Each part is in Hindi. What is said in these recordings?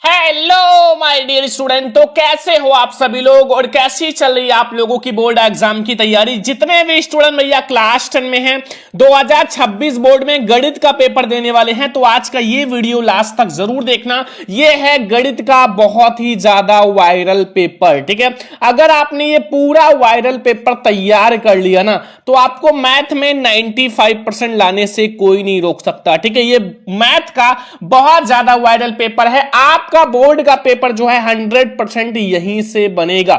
Hello my dear student. तो कैसे हो आप सभी लोग और कैसी चल रही है आप लोगों की बोर्ड एग्जाम की तैयारी। जितने भी स्टूडेंट भैया क्लास 10 में हैं 2026 बोर्ड में गणित का पेपर देने वाले हैं तो आज का ये वीडियो लास्ट तक जरूर देखना। ये है गणित का बहुत ही ज्यादा वायरल पेपर। ठीक है, अगर आपने ये पूरा वायरल पेपर तैयार कर लिया ना तो आपको मैथ में 95% लाने से कोई नहीं रोक सकता। ठीक है, ये मैथ का बहुत ज्यादा वायरल पेपर है। आपका बोर्ड का पेपर जो है 100% यहीं से बनेगा।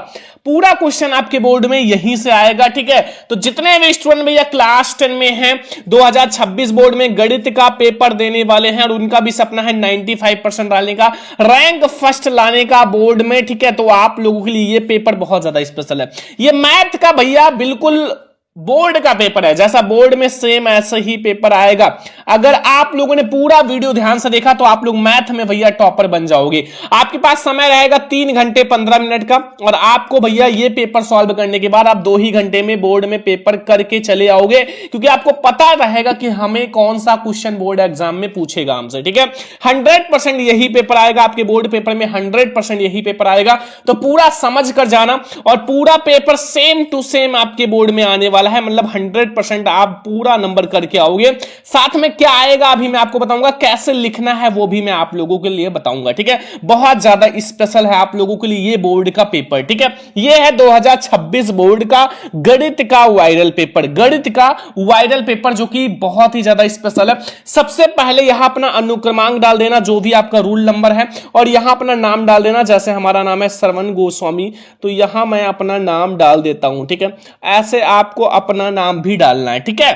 पूरा क्वेश्चन आपके बोर्ड में यहीं से आएगा। ठीक है, तो जितने भी स्टूडेंट भैया क्लास 10 में हैं 2026 बोर्ड में गणित का पेपर देने वाले हैं और उनका भी सपना है 95% लाने का, रैंक फर्स्ट लाने का बोर्ड में। ठीक है, तो आप लोगों के लिए ये पेपर बहुत ज्यादा स्पेशल है। ये मैथ का भैया बिल्कुल बोर्ड का पेपर है, जैसा बोर्ड में सेम ऐसे ही पेपर आएगा। अगर आप लोगों ने पूरा वीडियो ध्यान से देखा तो आप लोग मैथ में भैया टॉपर बन जाओगे। आपके पास समय रहेगा 3 घंटे 15 मिनट का और आपको भैया ये पेपर सॉल्व करने के बाद आप 2 ही घंटे में बोर्ड में पेपर करके चले आओगे, क्योंकि आपको पता रहेगा कि हमें कौन सा क्वेश्चन बोर्ड एग्जाम में पूछेगा हमसे। ठीक है, 100% यही पेपर आएगा आपके बोर्ड पेपर में, 100% यही पेपर आएगा। तो पूरा समझ कर जाना और पूरा पेपर सेम टू सेम आपके बोर्ड में आने वाला है, मतलब 100% आप पूरा नंबर करके आओगे। साथ में क्या आएगा अभी मैं आपको बताऊंगा, कैसे लिखना है वो भी मैं आप लोगों के लिए बताऊंगा। ठीक है, बहुत ज्यादा स्पेशल है आप लोगों के लिए ये बोर्ड का पेपर। ठीक है, ये है 2026 बोर्ड का गणित का वायरल पेपर, गणित का वायरल पेपर जो कि बहुत ही ज्यादा स्पेशल है। सबसे पहले यहां अपना अनुक्रमांक डाल देना, जो भी आपका रूल नंबर है, और यहां अपना नाम डाल देना। जैसे हमारा नाम है श्रवण गोस्वामी तो यहां मैं अपना नाम डाल देता हूं। ठीक है, ऐसे आपको अपना नाम भी डालना है। ठीक है,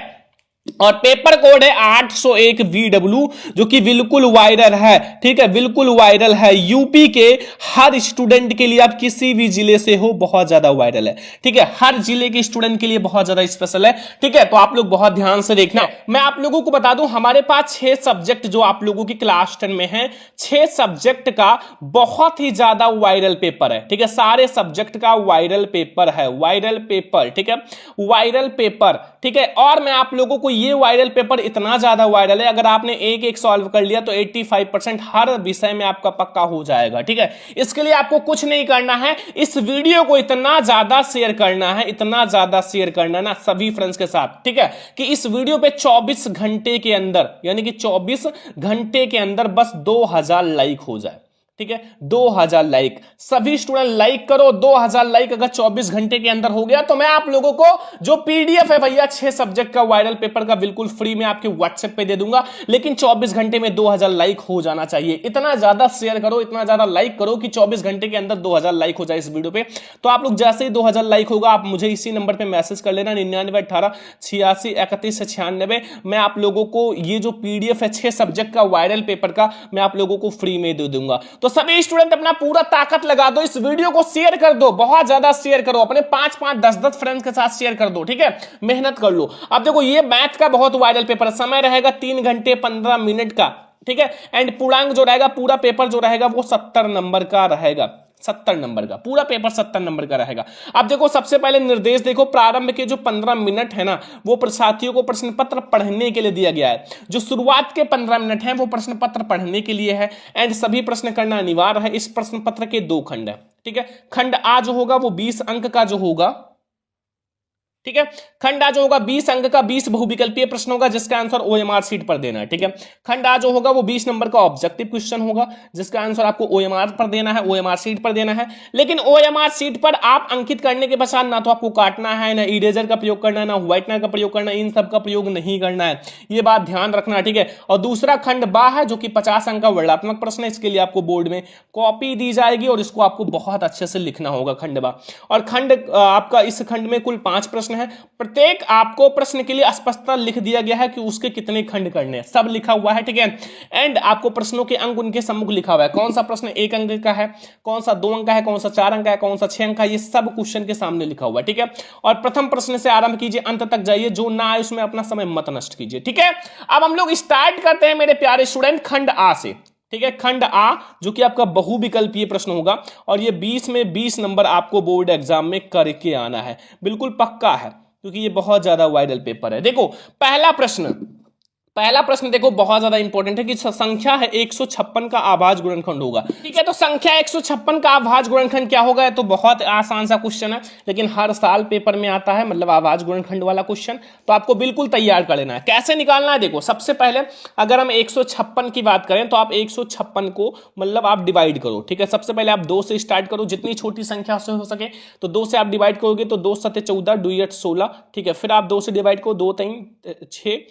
और पेपर कोड है 801 VW जो कि बिल्कुल वायरल है। ठीक है, बिल्कुल वायरल है यूपी के हर स्टूडेंट के लिए, आप किसी भी जिले से हो बहुत ज्यादा वायरल है। ठीक है, हर जिले के स्टूडेंट के लिए बहुत ज्यादा स्पेशल है। ठीक है, तो आप लोग बहुत ध्यान से देखना। मैं आप लोगों को बता दूं हमारे पास 6 सब्जेक्ट जो आप लोगों की क्लास 10 में है, 6 सब्जेक्ट का बहुत ही ज्यादा वायरल पेपर है। ठीक है, सारे सब्जेक्ट का वायरल पेपर है, वायरल पेपर। ठीक है, वायरल पेपर। ठीक है, और मैं आप लोगों को ये वायरल पेपर इतना ज्यादा वायरल है, अगर आपने एक एक सॉल्व कर लिया तो 85% हर विषय में आपका पक्का हो जाएगा। ठीक है, इसके लिए आपको कुछ नहीं करना है, इस वीडियो को इतना ज्यादा शेयर करना है, इतना ज्यादा शेयर करना ना सभी फ्रेंड्स के साथ। ठीक है, कि इस वीडियो पे 24 घंटे के अंदर, यानी कि 24 घंटे के अंदर बस 2000 लाइक हो जाए। ठीक है, 2000 लाइक, सभी स्टूडेंट लाइक करो। 2000 लाइक अगर 24 घंटे के अंदर हो गया तो मैं आप लोगों को जो पीडीएफ है भैया 6 सब्जेक्ट का वायरल पेपर का बिल्कुल फ्री में आपके व्हाट्सएप पे दे दूंगा। लेकिन 24 घंटे में 2000 लाइक हो जाना चाहिए। इतना ज्यादा शेयर करो, इतना ज्यादा लाइक करो कि 24 घंटे के अंदर 2000 लाइक हो जाए इस वीडियो पे। तो आप लोग जैसे ही 2000 लाइक होगा आप मुझे इसी नंबर पर मैसेज कर लेना, 9918 86 31 96। मैं आप लोगों को ये जो पीडीएफ है 6 सब्जेक्ट का वायरल पेपर का मैं आप लोगों को फ्री में दे दूंगा। तो सभी स्टूडेंट अपना पूरा ताकत लगा दो, इस वीडियो को शेयर कर दो, बहुत ज्यादा शेयर करो, अपने 5-5 10-10 फ्रेंड्स के साथ शेयर कर दो। ठीक है, मेहनत कर लो। अब देखो ये मैथ का बहुत वायरल पेपर है, समय रहेगा 3 घंटे 15 मिनट का। ठीक है, एंड पूर्णांक जो रहेगा, पूरा पेपर जो रहेगा वो 70 नंबर का रहेगा, 70 नंबर का पूरा पेपर 70 नंबर का रहेगा। अब देखो सबसे पहले निर्देश देखो, प्रारंभ के जो 15 मिनट है ना वो साथियों को प्रश्न पत्र पढ़ने के लिए दिया गया है। जो शुरुआत के 15 मिनट है वो प्रश्न पत्र पढ़ने के लिए है, एंड सभी प्रश्न करना अनिवार्य है। इस प्रश्न पत्र के 2 खंड है। ठीक है, खंड आ जो होगा वो 20 अंक का जो होगा। ठीक है, खंड आ जो होगा 20 अंक का 20 बहुविकल्पीय प्रश्न होगा जिसका आंसर ओएमआर शीट पर देना है। ठीक है, खंड आ जो होगा वो 20 नंबर का ऑब्जेक्टिव क्वेश्चन होगा जिसका आंसर आपको ओएमआर पर देना है, ओएमआर शीट पर देना है। लेकिन ओएमआर शीट पर आप अंकित करने के पश्चात ना तो आपको काटना है, ना इरेजर का प्रयोग करना है, ना व्हाइटनर का प्रयोग करना है, इन सब का प्रयोग नहीं करना है, ये बात ध्यान रखना। ठीक है, और दूसरा खंड बा है जो कि 50 अंक का वर्णात्मक प्रश्न है, इसके लिए आपको बोर्ड में कॉपी दी जाएगी और इसको आपको बहुत अच्छे से लिखना होगा खंड बा। और खंड आपका इस खंड में कुल 5 प्रश्न है, प्रत्येक आपको प्रश्न के लिए स्पष्टता लिख दिया गया है कि उसके कितने खंड करने हैं, सब लिखा हुआ है। ठीक है, एंड आपको प्रश्नों के अंक उनके सम्मुख लिखा हुआ है, कौन सा प्रश्न 1 अंक का है, कौन सा 2 अंक का है, कौन सा 4 अंक का है, कौन सा 6 अंक का है, ये सब क्वेश्चन के सामने लिखा हुआ है। ठीक है, और प्रथम प्रश्न से आरंभ कीजिए, अंत तक जाइए, जो ना आए उसमें अपना समय मत नष्ट कीजिए। ठीक है, अब हम लोग स्टार्ट करते हैं मेरे प्यारे स्टूडेंट खंड आ से। ठीक है, खंड आ जो कि आपका बहुविकल्पीय प्रश्न होगा और ये 20 में 20 नंबर आपको बोर्ड एग्जाम में करके आना है, बिल्कुल पक्का है, क्योंकि ये बहुत ज्यादा वायरल पेपर है। देखो पहला प्रश्न, पहला प्रश्न देखो बहुत ज्यादा इंपॉर्टेंट है कि संख्या है 156 का अभाज्य गुणनखंड होगा। ठीक है, तो संख्या 156 का अभाज्य गुणनखंड क्या होगा? तो बहुत आसान सा क्वेश्चन है, लेकिन हर साल पेपर में आता है, मतलब अभाज्य गुणनखंड वाला क्वेश्चन, तो आपको बिल्कुल तैयार कर लेना है। कैसे निकालना है? देखो सबसे पहले अगर हम 156 की बात करें तो आप 156 को मतलब आप डिवाइड करो। ठीक है, सबसे पहले आप 2 से स्टार्ट करो, जितनी छोटी संख्या से हो सके, तो 2 से आप डिवाइड करोगे तो 2 7 14, 2 8 16। ठीक है, फिर आप 2 से डिवाइड करो, 2 3 6,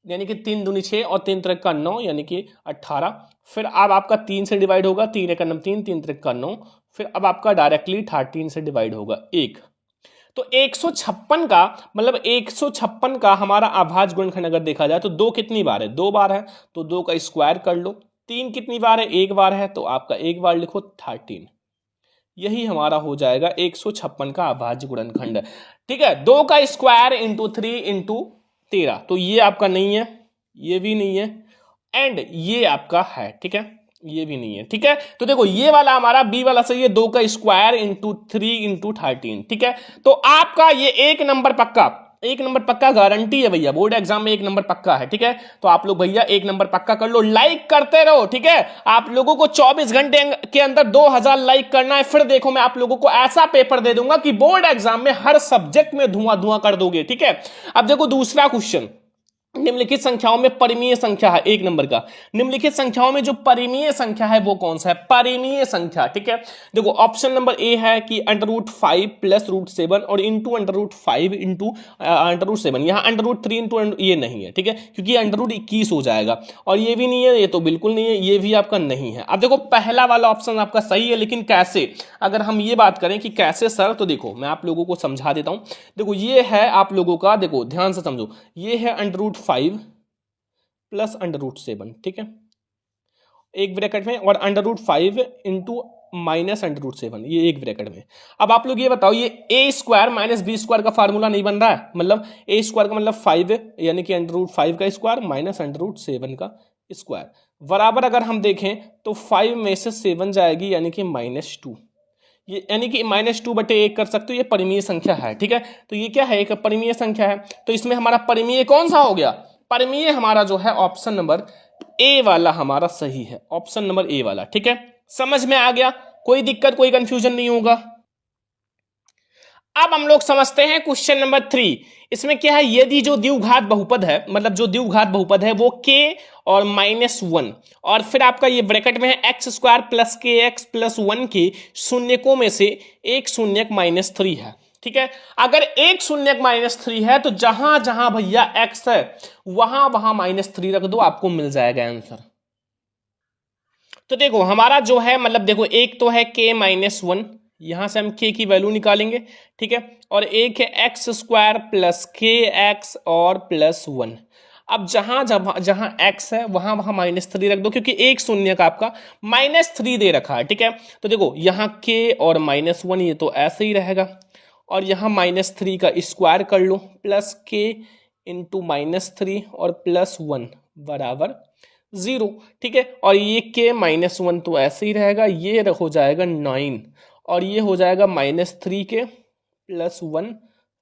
यानी कि 3 दूनी 6 और 3 त्रिक का 9, यानी कि 18। फिर अब आपका 3 से डिवाइड होगा, 3 एक 3, 3 त्रिक का 9। फिर अब आपका डायरेक्टली 13 से डिवाइड होगा 1। तो 156 का मतलब 156 का हमारा अभाज्य गुणनखंड अगर देखा जाए तो 2 कितनी बार है? 2 बार है, तो 2 का स्क्वायर कर लो। 3 कितनी बार है? 1 बार है, तो आपका 1 बार लिखो 13। यही हमारा हो जाएगा 156 का अभाज्य गुणनखंड। ठीक है, 2 का स्क्वायर इंटू 3 इंटू 13, तो ये आपका नहीं है, ये भी नहीं है, एंड ये आपका है। ठीक है, ये भी नहीं है। ठीक है, तो देखो ये वाला हमारा बी वाला सही है, 2 का स्क्वायर इंटू 3 इंटू 13। ठीक है, तो आपका ये 1 नंबर पक्का, 1 नंबर पक्का गारंटी है भैया, बोर्ड एग्जाम में 1 नंबर पक्का है। ठीक है, तो आप लोग भैया 1 नंबर पक्का कर लो, लाइक करते रहो। ठीक है, आप लोगों को 24 घंटे के अंदर 2000 लाइक करना है, फिर देखो मैं आप लोगों को ऐसा पेपर दे दूंगा कि बोर्ड एग्जाम में हर सब्जेक्ट में धुआं धुआं कर दोगे। ठीक है, अब देखो दूसरा क्वेश्चन, निम्नलिखित संख्याओं में परिमेय संख्या है 1 नंबर का। निम्नलिखित संख्याओं में जो परिमेय संख्या है वो कौन सा है? परिमेय संख्या। ठीक है, देखो ऑप्शन नंबर ए है कि √5 प्लस √7 और इंटू √5 इंटू √7। यहाँ √3 इंटू ये नहीं है। ठीक है, क्योंकि √21 हो जाएगा, और ये भी नहीं है, ये तो बिल्कुल नहीं है, ये भी आपका नहीं है। अब देखो पहला वाला ऑप्शन आपका सही है, लेकिन कैसे? अगर हम ये बात करें कि कैसे सर, तो देखो मैं आप लोगों को समझा देता हूं। देखो ये है आप लोगों का, देखो ध्यान से समझो, ये है √5 प्लस √7। ठीक है, एक ब्रैकेट में, और √5 इंटू माइनस √7, ये एक ब्रैकेट में। अब आप लोग ये बताओ, ये a square minus B square का फार्मूला नहीं बन रहा है? मतलब a स्क्वायर का मतलब 5, यानी कि √5 का स्क्वायर माइनस √7 का स्क्वायर, बराबर अगर हम देखें तो 5 में से 7 जाएगी, यानी कि -2। ये यानी कि -2/1 कर सकते हो, ये परिमेय संख्या है। ठीक है, तो ये क्या है? एक परिमेय संख्या है, तो इसमें हमारा परिमेय कौन सा हो गया? परिमेय हमारा जो है ऑप्शन नंबर ए वाला हमारा सही है, ऑप्शन नंबर ए वाला। ठीक है, समझ में आ गया? कोई दिक्कत, कोई कंफ्यूजन नहीं होगा। अब हम लोग समझते हैं क्वेश्चन नंबर 3। इसमें क्या है? यदि जो द्विघात बहुपद है, मतलब जो द्विघात बहुपद है वो k और -1, और फिर आपका ये ब्रैकेट में है x² प्लस kx प्लस 1 के शून्यकों में से एक शून्यक -3 है। ठीक है, अगर एक शून्यक -3 है तो जहां जहां भैया x है वहां वहां -3 रख दो, आपको मिल जाएगा आंसर। तो देखो हमारा जो है, मतलब देखो एक तो है k-1, यहां से हम k की वैल्यू निकालेंगे। ठीक है, और एक है x² प्लस kx और प्लस 1। अब जहां जहां x है वहां वहां -3 रख दो, क्योंकि एक शून्य का आपका -3 दे रखा है। ठीक है, तो देखो यहाँ k और -1 ये तो ऐसे ही रहेगा, और यहाँ -3 का स्क्वायर कर लो, प्लस k इंटू -3 और प्लस 1 बराबर 0। ठीक है, और ये k -1 तो ऐसे ही रहेगा, ये हो जाएगा 9, और ये हो जाएगा -3k प्लस 1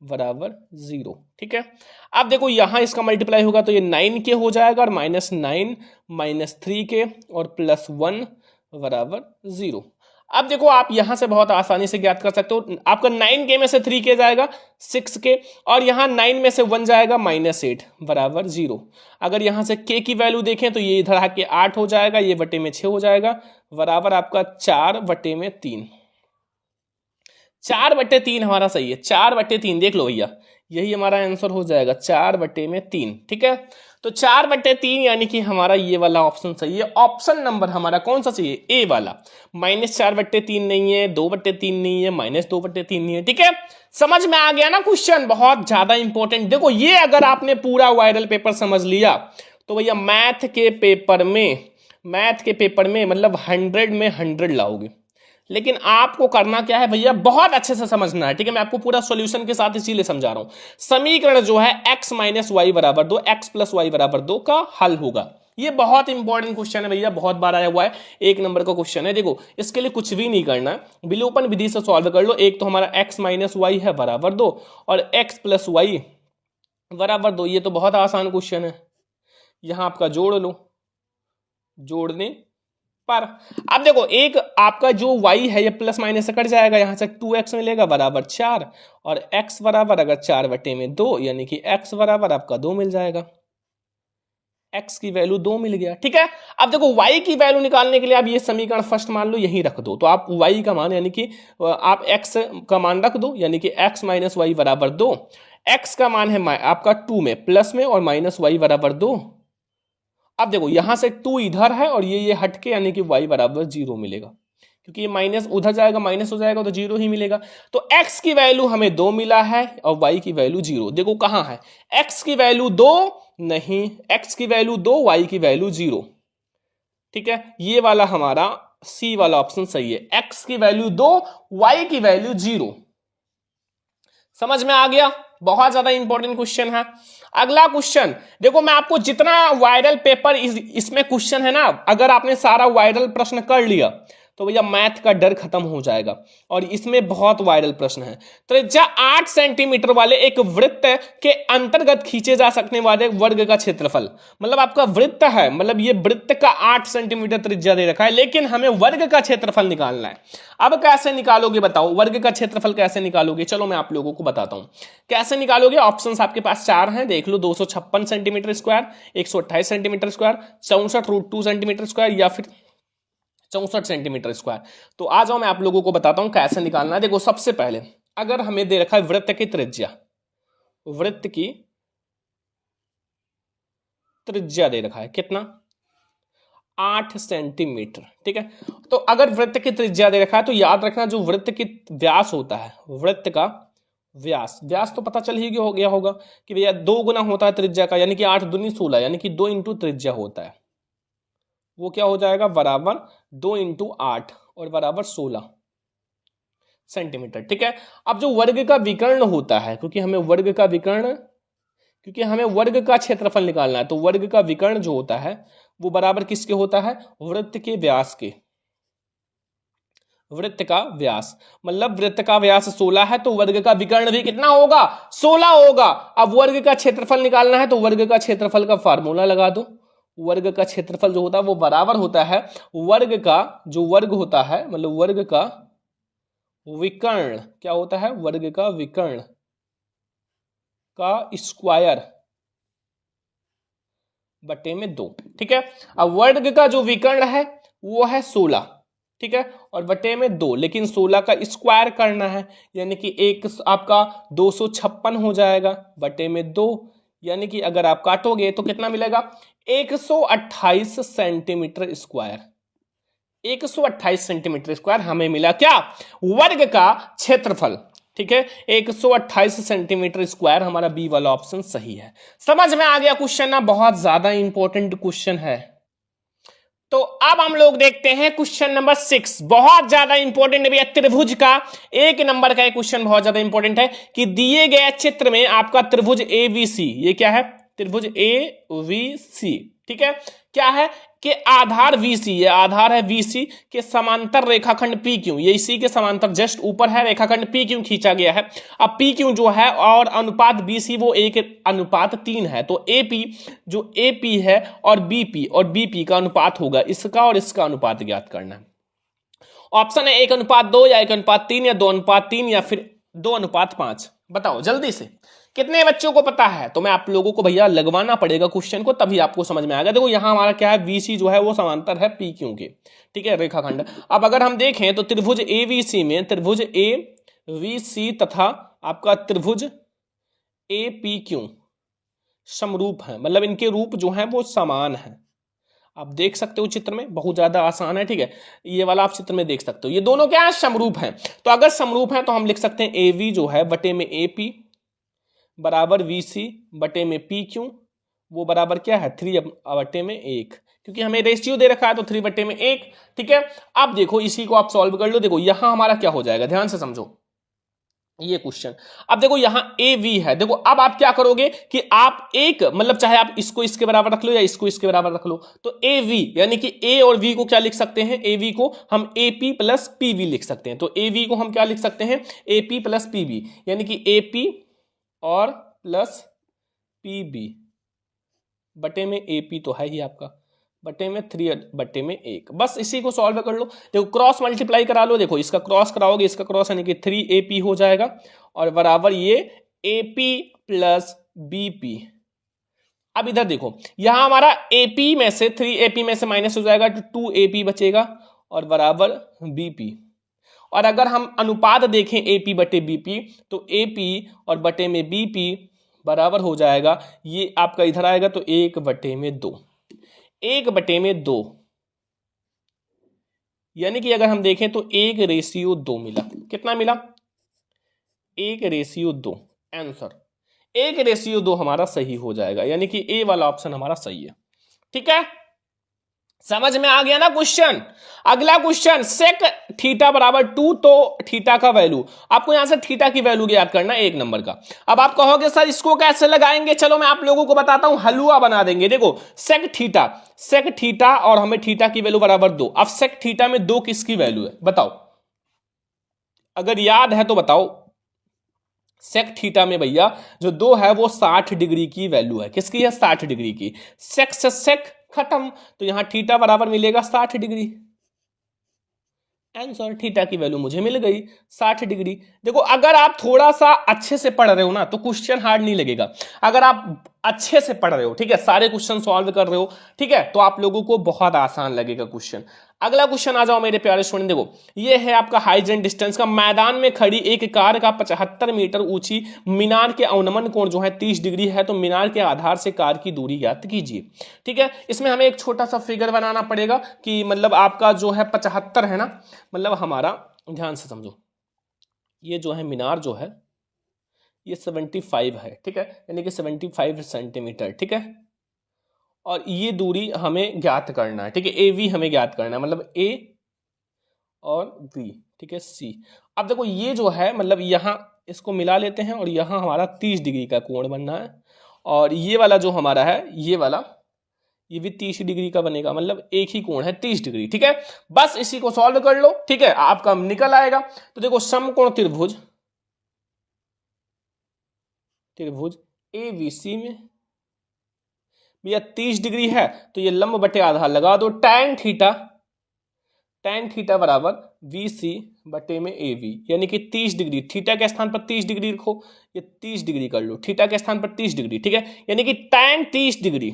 बराबर 0। ठीक है, अब देखो यहां इसका मल्टीप्लाई होगा तो ये 9k हो जाएगा, और -9 -3k और प्लस 1 बराबर 0। अब देखो आप यहां से बहुत आसानी से ज्ञात कर सकते हो, आपका 9k में से 3k जाएगा 6k, और यहां 9 में से 1 जाएगा -8 बराबर 0। अगर यहां से k की वैल्यू देखें तो ये इधर आके 8 हो जाएगा, ये बटे में 6 हो जाएगा, बराबर आपका 4/3। 4/3 हमारा सही है, 4/3 देख लो भैया, यही हमारा आंसर हो जाएगा 4/3। ठीक है, तो 4/3 यानी कि हमारा ये वाला ऑप्शन सही है। ऑप्शन नंबर हमारा कौन सा चाहिए? ए वाला। -4/3 नहीं है, 2/3 नहीं है, -2/3 नहीं है। ठीक है, समझ में आ गया ना क्वेश्चन? बहुत ज्यादा इंपॉर्टेंट। देखो ये अगर आपने पूरा वायरल पेपर समझ लिया तो भैया मैथ के पेपर में मतलब 100 में 100 लाओगे। लेकिन आपको करना क्या है भैया? बहुत अच्छे से समझना है। ठीक है, मैं आपको पूरा सॉल्यूशन के साथ इसीलिए समझा रहा हूं। समीकरण जो है x - y = 2, x + y = 2 का हल होगा। ये बहुत इंपॉर्टेंट क्वेश्चन है भैया, बहुत बार आया हुआ है, 1 नंबर का क्वेश्चन है। देखो इसके लिए कुछ भी नहीं करना, विलोपन विधि से सॉल्व कर लो। एक तो हमारा x - y है बराबर 2, और x + y = 2। ये तो बहुत आसान क्वेश्चन है, यहां आपका जोड़ लो, जोड़ने पर अब देखो एक आपका जो y है ये प्लस माइनस से कट जाएगा, यहां से 2x मिलेगा बराबर 4 और x बराबर अगर 4/2 यानी कि x बराबर आपका 2 मिल जाएगा, x की वैल्यू 2 मिल गया। ठीक है, अब देखो y की वैल्यू निकालने के लिए आप ये समीकरण फर्स्ट मान लो यहीं रख दो, तो आप y का मान यानी कि आप x का मान रख दो, यानी कि x माइनस वाई बराबर 2, x का मान है आपका 2 में प्लस में और माइनस वाई बराबर 2। अब देखो यहां से 2 इधर है और ये हटके यानी कि y बराबर 0 मिलेगा, क्योंकि ये माइनस उधर जाएगा माइनस हो जाएगा तो 0 ही मिलेगा। तो x की वैल्यू हमें 2 मिला है और y की वैल्यू 0। देखो कहां है, x की वैल्यू 2 नहीं, x की वैल्यू 2 y की वैल्यू 0। ठीक है, ये वाला हमारा सी वाला ऑप्शन सही है, x की वैल्यू 2 y की वैल्यू 0। समझ में आ गया, बहुत ज्यादा इंपॉर्टेंट क्वेश्चन है। अगला क्वेश्चन देखो, मैं आपको जितना वायरल पेपर इसमें क्वेश्चन है ना, अगर आपने सारा वायरल प्रश्न कर लिया तो भैया मैथ का डर खत्म हो जाएगा। और इसमें बहुत वायरल प्रश्न है। त्रिज्या 8 सेंटीमीटर वाले एक वृत्त के अंतर्गत खींचे जा सकने वाले वर्ग का क्षेत्रफल, मतलब आपका वृत्त है, मतलब ये वृत्त का 8 सेंटीमीटर त्रिज्या दे रखा है, लेकिन हमें वर्ग का क्षेत्रफल निकालना है। अब कैसे निकालोगे बताओ, वर्ग का क्षेत्रफल कैसे निकालोगे? चलो मैं आप लोगों को बताता हूं कैसे निकालोगे। ऑप्शंस आपके पास 4 हैं, देख लो। 256 centimetre square, 128 centimetre square, 64√2 centimetre square या फिर 64 सेंटीमीटर स्क्वायर। तो आ जाओ मैं आप लोगों को बताता हूं कैसे निकालना है। देखो सबसे पहले अगर हमें दे रखा है वृत्त की त्रिज्या, वृत्त की त्रिज्या दे रखा है कितना, 8 सेंटीमीटर। ठीक है, तो अगर वृत्त की त्रिज्या दे रखा है तो याद रखना जो वृत्त की व्यास होता है, वृत्त का व्यास, व्यास तो पता चल ही हो गया होगा कि भैया 2 गुना होता है त्रिज्या का, यानी कि 8 दूनी 16, यानी कि 2 इंटू त्रिज्या होता है, वो क्या हो जाएगा बराबर 2 इंटू 8 और बराबर 16 सेंटीमीटर। ठीक है, अब जो वर्ग का विकर्ण होता है, क्योंकि हमें वर्ग का विकर्ण, क्योंकि हमें वर्ग का क्षेत्रफल निकालना है, तो वर्ग का विकर्ण जो होता है वो बराबर किसके होता है, वृत्त के व्यास के। वृत्त का व्यास मतलब वृत्त का व्यास 16 है तो वर्ग का विकर्ण भी कितना होगा, 16 होगा। अब वर्ग का क्षेत्रफल निकालना है तो वर्ग का क्षेत्रफल का फार्मूला लगा दो। वर्ग का क्षेत्रफल जो होता है वो बराबर होता है वर्ग का, जो वर्ग होता है मतलब वर्ग का विकर्ण, क्या होता है, वर्ग का विकर्ण का स्क्वायर बटे में 2। ठीक है, अब वर्ग का जो विकर्ण है वो है 16, ठीक है, और बटे में 2, लेकिन 16 का स्क्वायर करना है, यानी कि एक आपका 256 हो जाएगा बटे में 2, यानी कि अगर आप काटोगे तो कितना मिलेगा, 128 सेंटीमीटर स्क्वायर। 128 सेंटीमीटर स्क्वायर हमें मिला क्या, वर्ग का क्षेत्रफल। ठीक है, 128 सेंटीमीटर स्क्वायर हमारा बी वाला ऑप्शन सही है। समझ में आ गया क्वेश्चन ना, बहुत ज्यादा इंपॉर्टेंट क्वेश्चन है। तो अब हम लोग देखते हैं क्वेश्चन नंबर 6, बहुत ज्यादा इंपॉर्टेंट भैया, त्रिभुज का 1 नंबर का क्वेश्चन बहुत ज्यादा इंपॉर्टेंट है कि दिए गए चित्र में आपका त्रिभुज एबीसी, ये क्या है, त्रिभुज एबीसी, ठीक है, क्या है कि आधार VC, ये आधार है VC के समांतर रेखाखंड PQ, ये इसी के समांतर जस्ट ऊपर है रेखाखंड PQ खींचा गया है। अब PQ जो है और अनुपात BC वो 1:3 है, तो AP जो AP है और BP का अनुपात होगा, इसका और इसका अनुपात ज्ञात करना है। ऑप्शन है 1:2 या 1:3 या 2:3 या फिर 2:5। बताओ जल्दी से कितने बच्चों को पता है? तो मैं आप लोगों को भैया लगवाना पड़ेगा क्वेश्चन को, तभी आपको समझ में आएगा। देखो यहां हमारा क्या है, VC जो है वो समांतर है PQ के, ठीक है, रेखाखंड। अब अगर हम देखें तो त्रिभुज AVC में त्रिभुज AVC तथा आपका त्रिभुज APQ समरूप है, मतलब इनके रूप जो है वो समान है। आप देख सकते हो चित्र में, बहुत ज्यादा आसान है। ठीक है, ये वाला आप चित्र में देख सकते हो, ये दोनों क्या है, समरूप हैं। तो अगर समरूप है तो हम लिख सकते हैं AV जो है बटे में AP बराबर VC बटे में PQ, वो बराबर क्या है 3 बटे में 1, क्योंकि हमें रेशियो दे रखा है तो 3 बटे में 1। ठीक है, अब देखो इसी को आप सॉल्व कर लो। देखो यहां हमारा क्या हो जाएगा, ध्यान से समझो ये क्वेश्चन। अब देखो यहां AV है, देखो अब आप क्या करोगे कि आप एक मतलब चाहे आप इसको इसके बराबर रख लो या इसको इसके बराबर रख लो, तो AV यानी कि A और V को क्या लिख सकते हैं, AV को हम AP प्लस PV लिख सकते हैं। तो AV को हम क्या लिख सकते हैं, AP प्लस PV, यानी कि AP और प्लस PB बटे में AP तो है ही आपका, बटे में 3 बटे में 1, बस इसी को सॉल्व कर लो। देखो क्रॉस मल्टीप्लाई करा लो, देखो इसका क्रॉस कराओगे इसका क्रॉस यानी कि 3AP हो जाएगा और बराबर ये AP प्लस BP। अब इधर देखो यहां हमारा AP में से 3AP में से माइनस हो जाएगा तो 2AP बचेगा और बराबर BP। और अगर हम अनुपात देखें AP बटे BP तो AP और बटे में BP बराबर हो जाएगा, ये आपका इधर आएगा तो 1 बटे में 2, 1 बटे में 2, यानी कि अगर हम देखें तो 1:2 मिला। कितना मिला? 1:2। आंसर 1:2 हमारा सही हो जाएगा, यानी कि ए वाला ऑप्शन हमारा सही है। ठीक है, समझ में आ गया ना क्वेश्चन। अगला क्वेश्चन सेक थीटा बराबर 2, तो थीटा का वैल्यू आपको यहां से थीटा की वैल्यू याद करना 1 नंबर का। अब आप कहोगे सर इसको कैसे लगाएंगे, चलो मैं आप लोगों को बताता हूं, हलवा बना देंगे। देखो सेक थीटा और हमें थीटा की वैल्यू बराबर 2। अब सेक थीटा में 2 किसकी वैल्यू है बताओ, अगर याद है तो बताओ। सेक थीटा में भैया जो 2 है वो 60 डिग्री की वैल्यू है। किसकी है? 60 डिग्री की। सेक से सेक खत्म, तो यहां थीटा बराबर मिलेगा 60 डिग्री। आंसर थीटा की वैल्यू मुझे मिल गई 60 डिग्री। देखो अगर आप थोड़ा सा अच्छे से पढ़ रहे हो ना तो क्वेश्चन हार्ड नहीं लगेगा। अगर आप अच्छे से पढ़ रहे हो, ठीक है, सारे क्वेश्चन सॉल्व कर रहे हो, ठीक है, तो आप लोगों को बहुत आसान लगेगा क्वेश्चन। अगला क्वेश्चन आ जाओ मेरे प्यारे स्टूडेंट। देखो ये है आपका हाई जंप डिस्टेंस का। मैदान में खड़ी एक कार का 75 मीटर ऊंची मीनार के अवनमन कोण जो है 30 डिग्री है, तो मीनार के आधार से कार की दूरी ज्ञात कीजिए। ठीक है, इसमें हमें एक छोटा सा फिगर बनाना पड़ेगा कि मतलब आपका जो है 75 है ना, मतलब हमारा ध्यान से समझो, ये जो है मीनार जो है ये 75 है, ठीक है, यानी कि 75 सेंटीमीटर, ठीक है, और ये दूरी हमें ज्ञात करना है। ठीक है, AV हमें ज्ञात करना है, मतलब A और B, ठीक है, C। अब देखो ये जो है मतलब यहाँ इसको मिला लेते हैं और यहाँ हमारा 30 डिग्री का कोण बनना है, और ये वाला जो हमारा है ये वाला ये भी 30 डिग्री का बनेगा, मतलब एक ही कोण है 30 डिग्री। ठीक है, बस इसी को सॉल्व कर लो, ठीक है, आपका निकल आएगा। तो देखो समकोण त्रिभुज ABC में भैया 30 डिग्री है तो ये लंब बटे आधार लगा दो, tan थीटा बराबर BC बटे में AB, यानी कि 30 डिग्री, थीटा के स्थान पर 30 डिग्री रखो, ये 30 डिग्री कर लो, थीटा के स्थान पर 30 डिग्री, ठीक है, यानी कि tan 30 डिग्री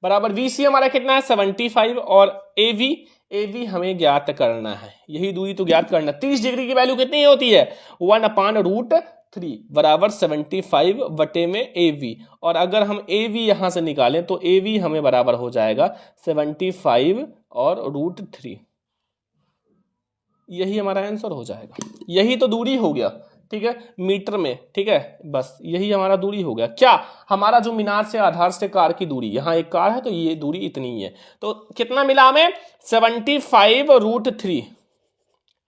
बराबर BC हमारा कितना है 75 और AB हमें ज्ञात करना है, यही दूरी तो ज्ञात करना। 30 डिग्री की वैल्यू कितनी होती है 1/√3 बराबर 75 बटे में AB, और अगर हम AB यहां से निकालें तो AB हमें बराबर हो जाएगा 75 और √3, यही हमारा आंसर हो जाएगा। यही तो दूरी हो गया, ठीक है, मीटर में, ठीक है, बस यही हमारा दूरी हो गया। क्या हमारा जो मीनार से आधार से कार की दूरी, यहाँ एक कार है तो ये दूरी इतनी ही है, तो कितना मिला हमें 75√3,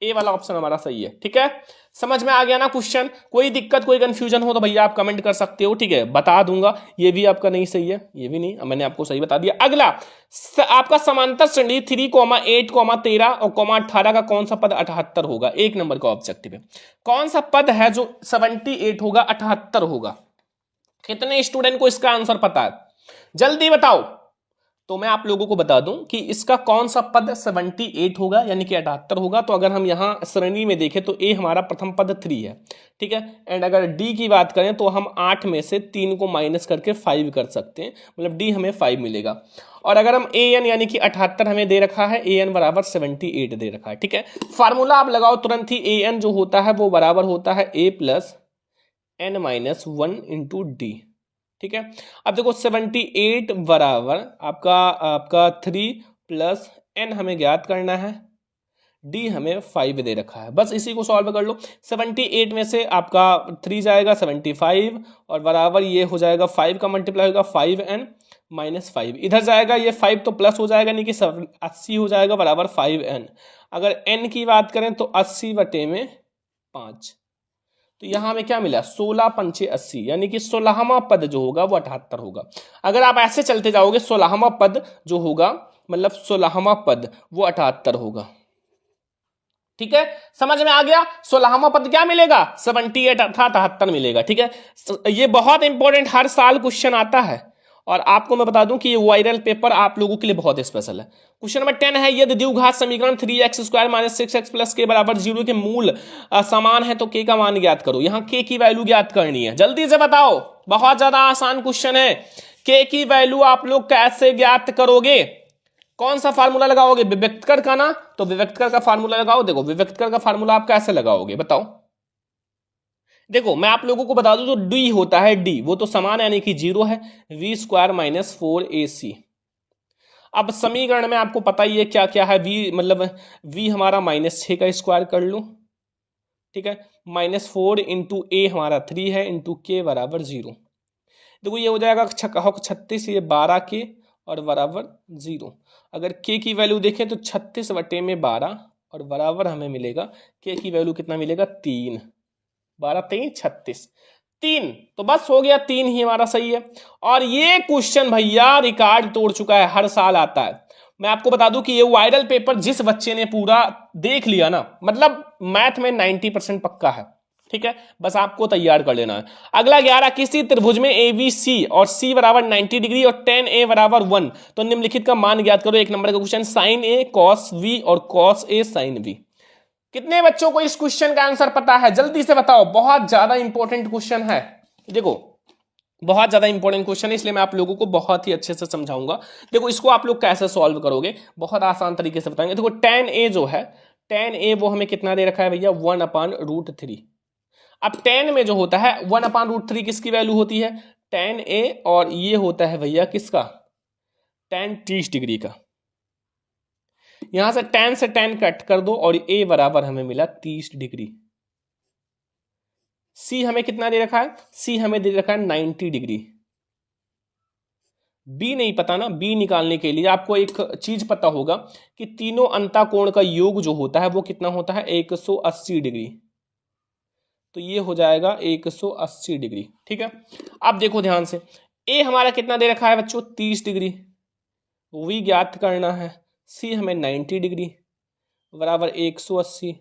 ए वाला ऑप्शन हमारा सही है। ठीक है, समझ में आ गया ना क्वेश्चन। कोई दिक्कत कोई कंफ्यूजन हो तो भैया आप कमेंट कर सकते हो, ठीक है, बता दूंगा। ये भी आपका नहीं सही है, ये भी नहीं, मैंने आपको सही बता दिया। अगला आपका समांतर श्रेणी 3,8,13 और 18 का कौन सा पद 78 होगा? 1 नंबर का ऑब्जेक्टिव है, कौन सा पद है जो 78 होगा 78 होगा? कितने स्टूडेंट को इसका आंसर पता है, जल्दी बताओ। तो मैं आप लोगों को बता दूं कि इसका कौन सा पद 78 होगा, यानी कि 78 होगा। तो अगर हम यहां श्रेणी में देखें तो ए हमारा प्रथम पद 3 है, ठीक है, एंड अगर डी की बात करें तो हम 8 में से 3 को माइनस करके 5 कर सकते हैं, मतलब डी हमें 5 मिलेगा। और अगर हम an यानी कि 78 हमें दे रखा है, an बराबर 78 दे रखा है, ठीक है, फार्मूला आप लगाओ तुरंत ही, an जो होता है वो बराबर होता है a plus n-1 into D. ठीक है, अब देखो 78 बराबर आपका 3 प्लस n हमें ज्ञात करना है, d हमें 5 दे रखा है, बस इसी को सॉल्व कर लो। 78 में से आपका 3 जाएगा 75 और बराबर ये हो जाएगा 5 का मल्टीप्लाई होगा 5n माइनस 5, इधर जाएगा ये 5 तो प्लस हो जाएगा, यानी कि 80 हो जाएगा बराबर 5n। अगर n की बात करें तो 80 बटे में 5, तो यहां हमें क्या मिला 16 पंचे 80, यानी कि 16वां पद जो होगा वो 78 होगा। अगर आप ऐसे चलते जाओगे 16वां पद जो होगा मतलब 16वां पद वो 78 होगा। ठीक है, समझ में आ गया। 16वां पद क्या मिलेगा 78 अर्थात 78 मिलेगा। ठीक है, ये बहुत इंपॉर्टेंट, हर साल क्वेश्चन आता है और आपको मैं बता दूं कि ये वायरल पेपर आप लोगों के लिए बहुत स्पेशल है। क्वेश्चन नंबर 10 है, यदि द्विघात समीकरण 3x² - 6x + k = 0 के मूल समान है तो k का मान ज्ञात करो। यहां k की वैल्यू ज्ञात करनी है, जल्दी से बताओ, बहुत ज्यादा आसान क्वेश्चन है। k की वैल्यू आप लोग कैसे ज्ञात करोगे? कौन सा फार्मूला लगाओगे? विभक्तकर का ना, तो विभक्तकर का फार्मूला लगाओ। देखो विभक्तकर का फार्मूला आप कैसे लगाओगे बताओ। देखो मैं आप लोगों को बता दूं, जो डी होता है डी वो तो समान यानी कि 0 है, v² - 4ac। अब समीकरण में आपको पता ही है क्या क्या है, v मतलब v हमारा -6 का स्क्वायर कर लो, ठीक है, -4 इंटू a हमारा 3 है, इंटू k बराबर 0। देखो ये हो जाएगा 36, ये 12 के और बराबर 0। अगर k की वैल्यू देखें तो 36/12 और बराबर हमें मिलेगा k की वैल्यू कितना मिलेगा 3, 12 3 36, 3। तो बस हो गया, 3 ही हमारा सही है। और ये क्वेश्चन भैया रिकॉर्ड तोड़ चुका है, हर साल आता है। मैं आपको बता दूं कि ये वायरल पेपर जिस बच्चे ने पूरा देख लिया ना, मतलब मैथ में 90% पक्का है, ठीक है, बस आपको तैयार कर लेना है। अगला 11, किसी त्रिभुज में ABC और C बराबर 90 डिग्री और tan A बराबर 1, तो निम्नलिखित का मान ज्ञात करो। 1 नंबर का question, sin A cos V और cos A sin V। कितने बच्चों को इस क्वेश्चन का आंसर पता है? जल्दी से बताओ, बहुत ज्यादा इंपॉर्टेंट क्वेश्चन है। देखो बहुत ज्यादा इंपॉर्टेंट क्वेश्चन है, इसलिए मैं आप लोगों को बहुत ही अच्छे से समझाऊंगा। देखो इसको आप लोग कैसे सॉल्व करोगे, बहुत आसान तरीके से बताएंगे। देखो tan A जो है, tan A वो हमें कितना दे रखा है भैया 1/√3। अब tan में जो होता है 1/√3 किसकी वैल्यू होती है? tan A, और ये होता है भैया किसका? tan 30 डिग्री का। यहां से tan कट कर दो और a बराबर हमें मिला 30 डिग्री। c हमें कितना दे रखा है? c हमें दे रखा है 90 डिग्री। b नहीं पता ना, b निकालने के लिए आपको एक चीज पता होगा कि तीनों अंतःकोण का योग जो होता है वो कितना होता है? 180 डिग्री। तो ये हो जाएगा 180 डिग्री, ठीक है। अब देखो ध्यान से, a हमारा कितना दे रखा है बच्चों? 30 डिग्री। v ज्ञात करना है, c हमें 90 डिग्री बराबर 180,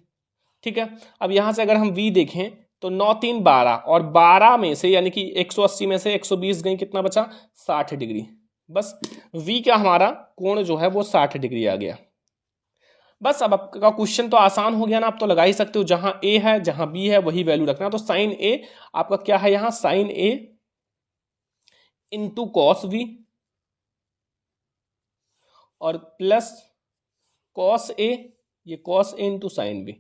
ठीक है। अब यहां से अगर हम v देखें तो 9 3 12, और 12 में से यानी कि 180 में से 120 गई, कितना बचा? 60 डिग्री। बस v का हमारा कोण जो है वो 60 डिग्री आ गया। बस अब आपका क्वेश्चन तो आसान हो गया ना, आप तो लगा ही सकते हो, जहां a है जहां b है वही वैल्यू रखना। तो साइन a आपका क्या है यहां? Sine a into cos v और प्लस कॉस a, ये cos a into sine b।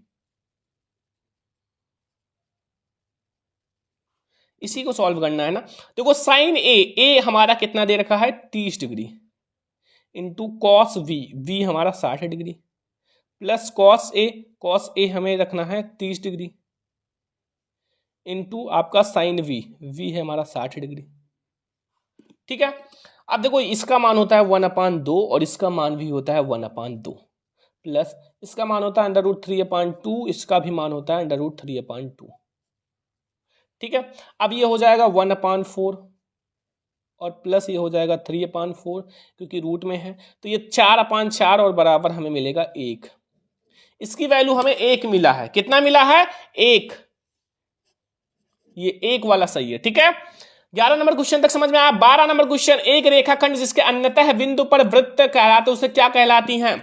इसी को सॉल्व करना है ना। देखो साइन ए हमारा कितना दे रखा है? 30 डिग्री, इंटू कॉस v हमारा 60 डिग्री, प्लस कॉस ए हमें रखना है 30 डिग्री, इंटू आपका साइन v है हमारा 60 डिग्री, ठीक है। अब देखो इसका मान होता है 1/2 और इसका मान भी होता है 1/2, प्लस इसका मान होता है √3/2, इसका भी मान होता है √3/2, ठीक है। अब ये हो जाएगा 1/4 और प्लस ये हो जाएगा 3/4, क्योंकि रूट में है, तो ये 4/4 और बराबर हमें मिलेगा 1। इसकी वैल्यू हमें 1 मिला है। कितना मिला है? 1। ये 1 वाला सही है, ठीक है। 11 नंबर क्वेश्चन तक समझ में आया। 12 नंबर क्वेश्चन, एक रेखाखंड जिसके अन्यतः बिंदु पर वृत्त कहलाते उसे क्या कहलाती हैं?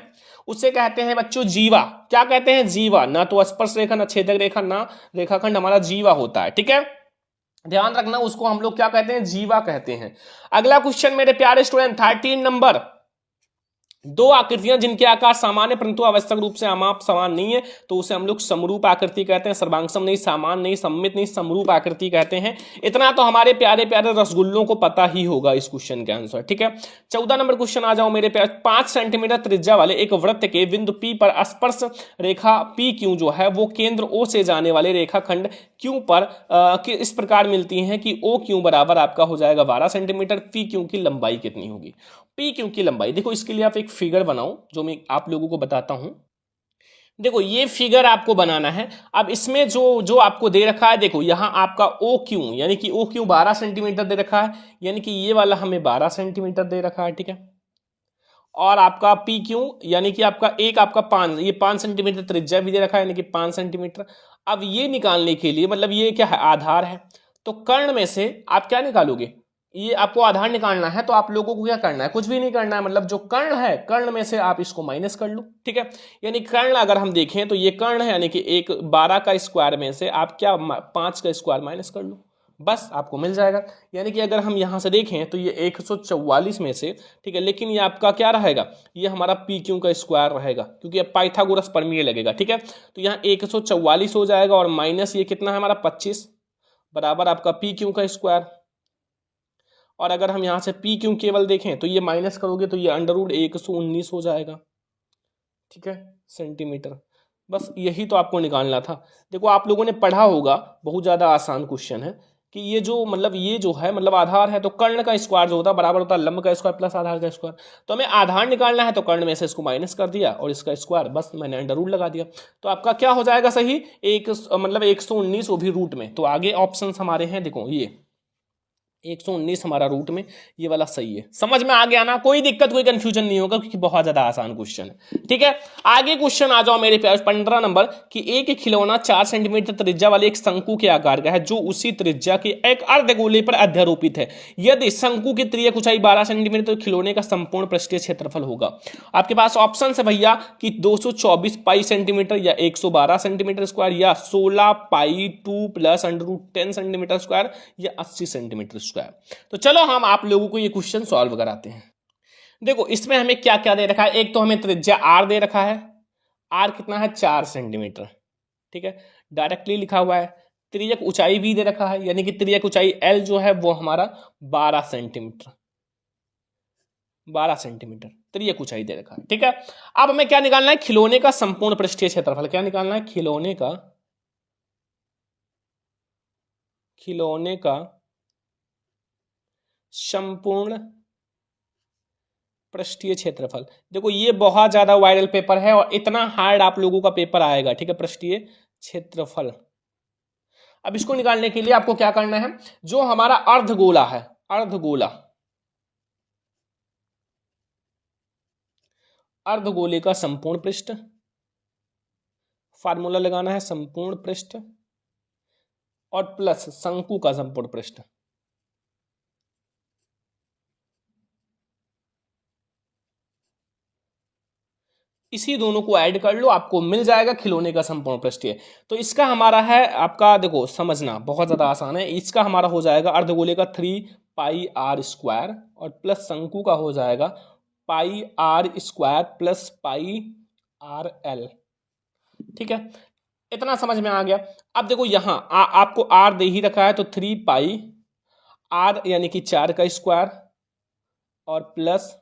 उसे कहते हैं बच्चों जीवा। क्या कहते हैं? जीवा। ना तो स्पर्श रेखा, ना छेदक रेखा, ना रेखाखंड हमारा जीवा होता है, ठीक है। ध्यान रखना, उसको हम लोग क्या कहते हैं? जीवा कहते हैं। अगला क्वेश्चन मेरे प्यारे स्टूडेंट, 13 नंबर, दो आकृतियां जिनके आकार सामान्य परंतु आवश्यक रूप से अमाप समान नहीं है तो उसे हम लोग समरूप आकृति कहते हैं। सर्वांगसम नहीं, सामान नहीं, सममित नहीं, समरूप आकृति कहते हैं। इतना तो हमारे प्यारे प्यारे रसगुल्लों को पता ही होगा इस क्वेश्चन के आंसर, ठीक है। 14 नंबर क्वेश्चन आ जाओ मेरे प्यारे। 5 सेंटीमीटर त्रिज्या वाले एक वृत्त के बिंदु P पर स्पर्श रेखा PQ जो है वो केंद्र O से जाने वाले रेखाखंड Q पर इस प्रकार मिलती है कि OQ बराबर आपका हो जाएगा 12 सेंटीमीटर। PQ की लंबाई कितनी होगी? PQ की लंबाई, देखो इसके लिए आप एक फिगर बनाओ जो मैं आप लोगों को बताता हूं। देखो ये फिगर आपको बनाना है। अब इसमें जो आपको दे रखा है, देखो यहां आपका OQ यानी कि OQ 12 सेंटीमीटर दे रखा है, यानी कि ये वाला हमें 12 सेंटीमीटर दे रखा है, ठीक है। और आपका PQ यानी कि आपका एक आपका 5, ये 5 सेंटीमीटर त्रिज्या भी दे रखा है, यानी कि 5 सेंटीमीटर। अब ये निकालने के लिए, मतलब ये क्या है? आधार है। तो कर्ण में से आप क्या निकालोगे? ये आपको आधार निकालना है तो आप लोगों को क्या करना है, कुछ भी नहीं करना है, मतलब जो कर्ण है कर्ण में से आप इसको माइनस कर लो, ठीक है। यानी कर्ण अगर हम देखें तो ये कर्ण है, यानी कि एक 12 का स्क्वायर में से आप क्या 5 का स्क्वायर माइनस कर लो, बस आपको मिल जाएगा। यानी कि अगर हम यहां से देखें तो ये 144 में से, ठीक है, लेकिन ये आपका क्या रहेगा, ये हमारा पी क्यू का स्क्वायर रहेगा, क्योंकि अब पाइथागोरस प्रमेय लगेगा, ठीक है। तो यहाँ 144 हो जाएगा और माइनस ये कितना है हमारा 25 बराबर आपका पी क्यू का स्क्वायर। और अगर हम यहां से पी क्यू केवल देखें तो ये माइनस करोगे तो ये √119 हो जाएगा, ठीक है, सेंटीमीटर। बस यही तो आपको निकालना था। देखो आप लोगों ने पढ़ा होगा, बहुत ज्यादा आसान क्वेश्चन है कि ये जो मतलब ये जो है मतलब आधार है तो कर्ण का स्क्वायर जो होता है बराबर होता है लंब का स्क्वायर प्लस आधार का स्क्वायर। तो हमें आधार निकालना है तो कर्ण में से इसको माइनस कर दिया और इसका स्क्वायर, बस मैंने अंडर लगा दिया। तो आपका क्या हो जाएगा सही, एक मतलब 119 वो भी रूट में। तो आगे ऑप्शन हमारे हैं, देखो ये 119 हमारा रूट में, ये वाला सही है। समझ में आ गया ना, कोई दिक्कत कोई कंफ्यूजन नहीं होगा क्योंकि बहुत ज्यादा आसान क्वेश्चन है, ठीक है। आगे क्वेश्चन आ जाओ मेरे पास 15 नंबर कि एक खिलौना 4 सेंटीमीटर त्रिज्या वाले एक शंकु के आकार का है जो उसी त्रिज्या के एक अर्धगोले पर अध्यारोपित है। यदि शंकु की त्रिज्या ऊंचाई 12 सेंटीमीटर तो खिलौने का संपूर्ण पृष्ठीय क्षेत्रफल होगा। आपके पास ऑप्शन है भैया कि 224 पाई सेंटीमीटर या 112 सेंटीमीटर स्क्वायर या 16 पाई 2 प्लस √10 सेंटीमीटर स्क्वायर या 80 सेंटीमीटर स्क्वायर। तो चलो हम आप लोगों को ये क्वेश्चन सॉल्व कराते हैं। देखो इसमें हमें क्या क्या दे रखा है, एक तो हमें त्रिज्या आर दे रखा है, आर कितना है 4 सेंटीमीटर, ठीक है, डायरेक्टली लिखा हुआ है। त्रिज्यक ऊंचाई भी दे रखा है, यानी कि त्रिज्यक ऊंचाई एल जो है वो हमारा 12 सेंटीमीटर, 12 सेंटीमीटर त्रिज्यक ऊंचाई दे रखा है, ठीक है। अब हमें क्या निकालना है, खिलौने का संपूर्ण पृष्ठीय क्षेत्रफल। क्या निकालना है, खिलौने का संपूर्ण पृष्ठीय क्षेत्रफल। देखो ये बहुत ज्यादा वायरल पेपर है और इतना हार्ड आप लोगों का पेपर आएगा, ठीक है, पृष्ठीय क्षेत्रफल। अब इसको निकालने के लिए आपको क्या करना है, जो हमारा अर्धगोला है, अर्धगोले का संपूर्ण पृष्ठ, फार्मूला लगाना है संपूर्ण पृष्ठ और प्लस शंकु का संपूर्ण पृष्ठ। इसी दोनों को ऐड कर लो, आपको मिल जाएगा खिलौने का संपूर्ण पृष्ठीय। तो इसका हमारा है आपका, देखो समझना बहुत ज्यादा आसान है, इसका हमारा हो जाएगा अर्धगोले का 3 पाई आर स्क्वायर और प्लस शंकु का हो जाएगा pi r square plus pi r l, ठीक है। इतना समझ में आ गया। अब देखो यहां आपको आर दे ही रखा है तो 3 पाई आर यानी कि 4 का स्क्वायर और प्लस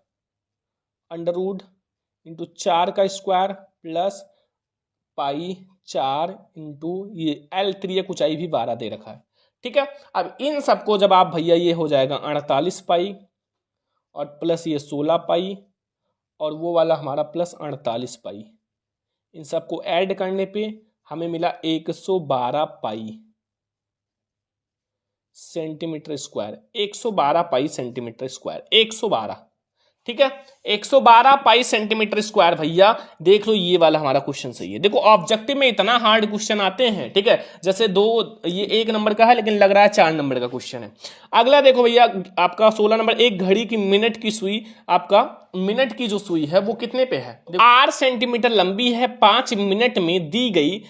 √4 का स्क्वायर प्लस पाई 4 इंटू ये एल त्रिज्यक ऊंचाई भी 12 दे रखा है, ठीक है। अब इन सबको जब आप भैया ये हो जाएगा 48 पाई और प्लस ये 16 पाई और वो वाला हमारा प्लस 48 पाई, इन सबको ऐड करने पे हमें मिला 112 पाई सेंटीमीटर स्क्वायर, 112 पाई सेंटीमीटर स्क्वायर, 112, ठीक है, 112 पाई सेंटीमीटर स्क्वायर। भैया देख लो ये वाला हमारा क्वेश्चन सही है। देखो ऑब्जेक्टिव में इतना हार्ड क्वेश्चन आते हैं, ठीक है, जैसे ये 1 नंबर का है लेकिन लग रहा है 4 नंबर का क्वेश्चन है। अगला देखो भैया आपका 16 नंबर, एक घड़ी की मिनट की सुई, आपका मिनट की जो सुई है वो कितने पे है, 8 सेंटीमीटर लंबी है, 5 मिनट में दी गई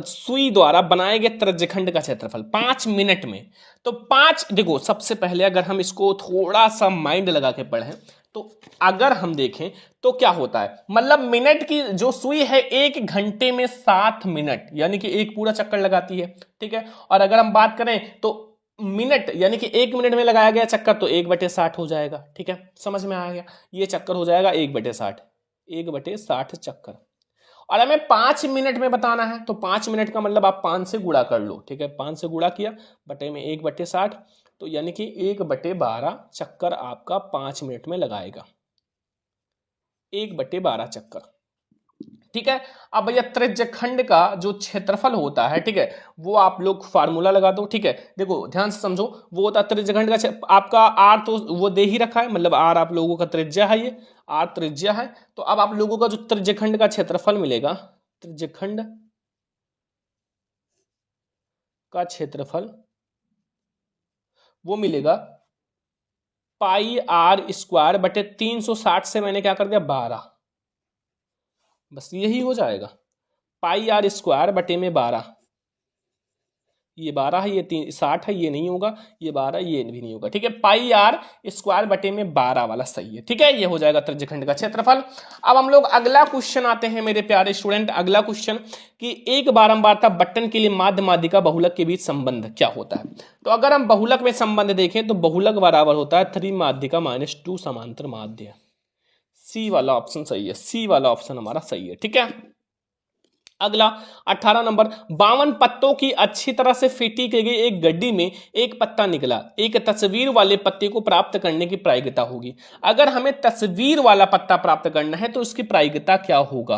सुई द्वारा बनाए गए त्रिज्यखंड का क्षेत्रफल 5 मिनट में। तो 5, देखो सबसे पहले अगर हम इसको थोड़ा सा माइंड लगा के पढ़ें तो अगर हम देखें तो क्या होता है, मतलब मिनट की जो सुई है 1 घंटे में 7 मिनट यानी कि एक पूरा चक्कर लगाती है, ठीक है। और अगर हम बात करें तो मिनट यानी कि 1 मिनट में लगाया गया चक्कर तो 1/60 हो जाएगा, ठीक है, समझ में आ गया। ये चक्कर हो जाएगा 1/60 चक्कर। और हमें 5 मिनट में बताना है तो 5 मिनट का मतलब आप 5 से गुणा कर लो, ठीक है, 5 से गुणा किया बटे में 1/60 तो यानी कि 1/12 चक्कर आपका 5 मिनट में लगाएगा, 1/12 चक्कर, ठीक है। अब भैया त्रिज्यखंड का जो क्षेत्रफल होता है, ठीक है, वो आप लोग फार्मूला लगा दो, ठीक है। देखो ध्यान से समझो, वो होता है त्रिज्यखंड का आपका आर तो वो दे ही रखा है, मतलब आर आप लोगों का त्रिज्या है, ये आर त्रिज्या है। तो अब आप लोगों का जो त्रिज्यखंड का क्षेत्रफल मिलेगा, त्रिज्यखंड का क्षेत्रफल वो मिलेगा पाई आर स्क्वायर बटे 360 से मैंने क्या कर दिया 12, बस यही हो जाएगा। पाई आर स्क्वायर बटे में 12, ये 12 है, ये 60 है, ये नहीं होगा, ये 12, ये भी नहीं होगा, ठीक है। पाई आर स्क्वायर बटे में 12 वाला सही है, ठीक है, ये हो जाएगा त्रिज्यखंड का क्षेत्रफल। अब हम लोग अगला क्वेश्चन आते हैं मेरे प्यारे स्टूडेंट। अगला क्वेश्चन कि एक बारंबारता बटन के लिए माध्य माध्यिका बहुलक के बीच संबंध क्या होता है। तो अगर हम बहुलक में संबंध देखें तो बहुलक बराबर होता है 3 माध्यिका माइनस 2 समांतर माध्य। सी वाला ऑप्शन सही है, सी वाला ऑप्शन हमारा सही है, ठीक है। अगला 18 नंबर, 52 पत्तों की अच्छी तरह से फेंटी की गई एक गड्डी में एक पत्ता निकला, एक तस्वीर वाले पत्ते को प्राप्त करने की प्रायिकता होगी। अगर हमें तस्वीर वाला पत्ता प्राप्त करना है तो उसकी प्रायिकता क्या होगा।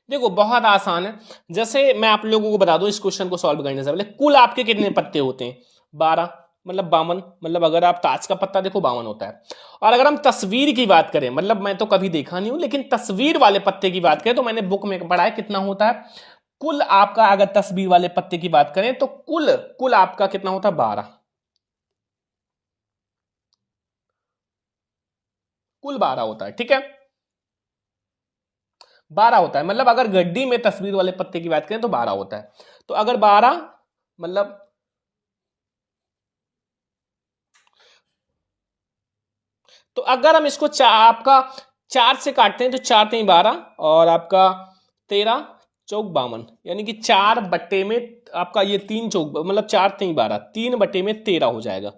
देखो बहुत आसान है, जैसे मैं आप लोगों को बता दूं इस क्वेश्चन को सॉल्व करने से पहले, कुल आपके कितने पत्ते होते हैं 12, मतलब 52, मतलब अगर आप ताज का पत्ता देखो 52 होता है। और अगर हम तस्वीर की बात करें, मतलब मैं तो कभी देखा नहीं हूं, लेकिन तस्वीर वाले पत्ते की बात करें तो मैंने बुक में पढ़ा है कितना होता है कुल आपका। अगर तस्वीर वाले पत्ते की बात करें तो कुल आपका कितना होता है 12, कुल 12 होता है, ठीक है, 12 होता है। मतलब अगर गड्डी में तस्वीर वाले पत्ते की बात करें तो 12 होता है। तो अगर 12 मतलब तो अगर हम इसको आपका 4 से काटते हैं तो 4 3 12 और आपका 13 चौक 52, यानी कि 4 बट्टे में आपका ये 3 चौक मतलब 4 3 12, 3 बट्टे में 13 हो जाएगा,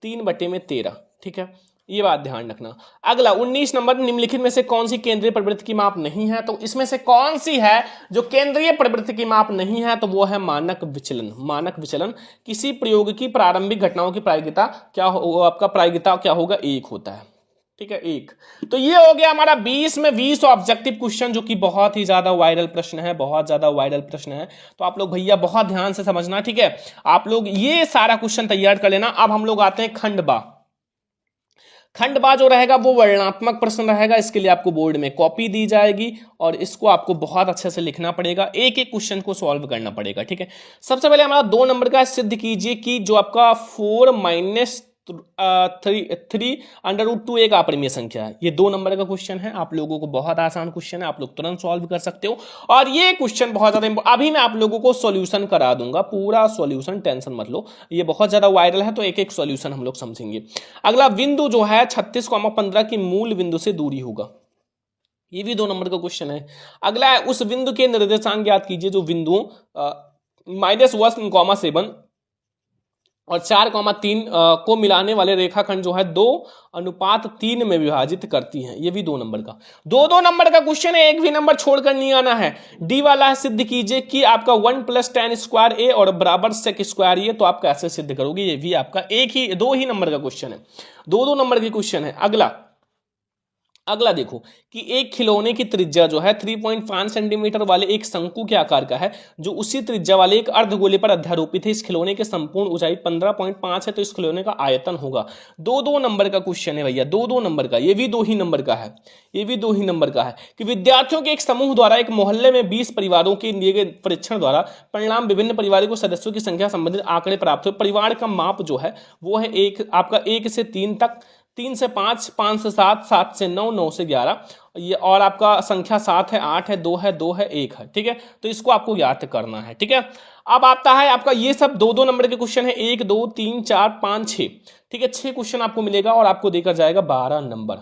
3 बट्टे में 13, ठीक है, ये बात ध्यान रखना। अगला 19 नंबर, निम्नलिखित में से कौन सी केंद्रीय प्रवृत्ति की माप नहीं है। तो इसमें से कौन सी है जो केंद्रीय प्रवृत्ति की माप नहीं है, तो वो है मानक विचलन। मानक विचलन किसी प्रयोग की प्रारंभिक घटनाओं की प्रायिकता क्या हो, आपका प्रायिकता क्या होगा 1 होता है, ठीक है 1। तो ये हो गया हमारा 20 में 20 ऑब्जेक्टिव क्वेश्चन, जो कि बहुत ही ज्यादा वायरल प्रश्न है, बहुत ज्यादा वायरल प्रश्न है। तो आप लोग भैया बहुत ध्यान से समझना, ठीक है, आप लोग ये सारा क्वेश्चन तैयार कर लेना। अब हम लोग आते हैं खंडबा। खंडबा जो रहेगा वो वर्णनात्मक प्रश्न रहेगा, इसके लिए आपको बोर्ड में कॉपी दी जाएगी और इसको आपको बहुत अच्छे से लिखना पड़ेगा, एक एक क्वेश्चन को सॉल्व करना पड़ेगा, ठीक है। सबसे पहले हमारा 2 नंबर का सिद्ध कीजिए कि जो आपका 4 माइनस 3 अंडर रूट 2 एक अपरिमेय संख्या है। ये 2 नंबर का क्वेश्चन है, आप लोगों को बहुत आसान क्वेश्चन है, आप लोग तुरंत सॉल्व कर सकते हो। और ये क्वेश्चन बहुत ज्यादा अभी मैं आप लोगों को सॉल्यूशन करा दूंगा, पूरा सॉल्यूशन, टेंशन मत लो, ये बहुत ज्यादा वायरल है तो एक एक सॉल्यूशन हम लोग समझेंगे। अगला बिंदु जो है 36,15 की मूल बिंदु से दूरी होगा, ये भी 2 नंबर का क्वेश्चन है। अगला है उस बिंदु के निर्देशांक ज्ञात कीजिए जो बिंदुओं -1,7 और 4,3 को मिलाने वाले रेखाखंड जो है 2:3 में विभाजित करती हैं, ये भी 2 नंबर का। 2 नंबर का क्वेश्चन है, एक भी नंबर छोड़कर नहीं आना है। डी वाला है सिद्ध कीजिए कि आपका 1 + tan स्क्वायर ए और बराबर sec स्क्वायर ए, तो आप कैसे सिद्ध करोगे, ये भी आपका 2 ही नंबर का क्वेश्चन है, 2 नंबर के क्वेश्चन है। अगला देखो कि एक खिलौने की त्रिज्या जो है 3.5 सेंटीमीटर वाले एक शंकु के आकार का है, जो उसी त्रिज्या वाले एक अर्धगोले पर अध्यारोपित है। इस खिलौने की संपूर्ण ऊंचाई 15.5 है, तो इस खिलौने का आयतन होगा। 2 नंबर का क्वेश्चन है भैया, 2 नंबर का, ये भी 2 ही नंबर का है, ये भी 2 ही नंबर का है कि विद्यार्थियों के एक समूह द्वारा एक मोहल्ले में 20 परिवारों के लिए गए परीक्षण द्वारा परिणाम विभिन्न परिवारों को सदस्यों की संख्या संबंधित आंकड़े प्राप्त हुए। परिवार का माप जो है वो है आपका 1 से 3 तक, 3 से 5, 5 से 7, 7 से 9, 9 से 11, ये और आपका संख्या 7 है, 8 है, 2 है, 2 है, 1 है, ठीक है। तो इसको आपको याद करना है, ठीक है। अब आता है आपका ये सब 2 नंबर के क्वेश्चन है, 1 2 3 4 5 6, ठीक है, 6 क्वेश्चन आपको मिलेगा और आपको देकर जाएगा 12 नंबर,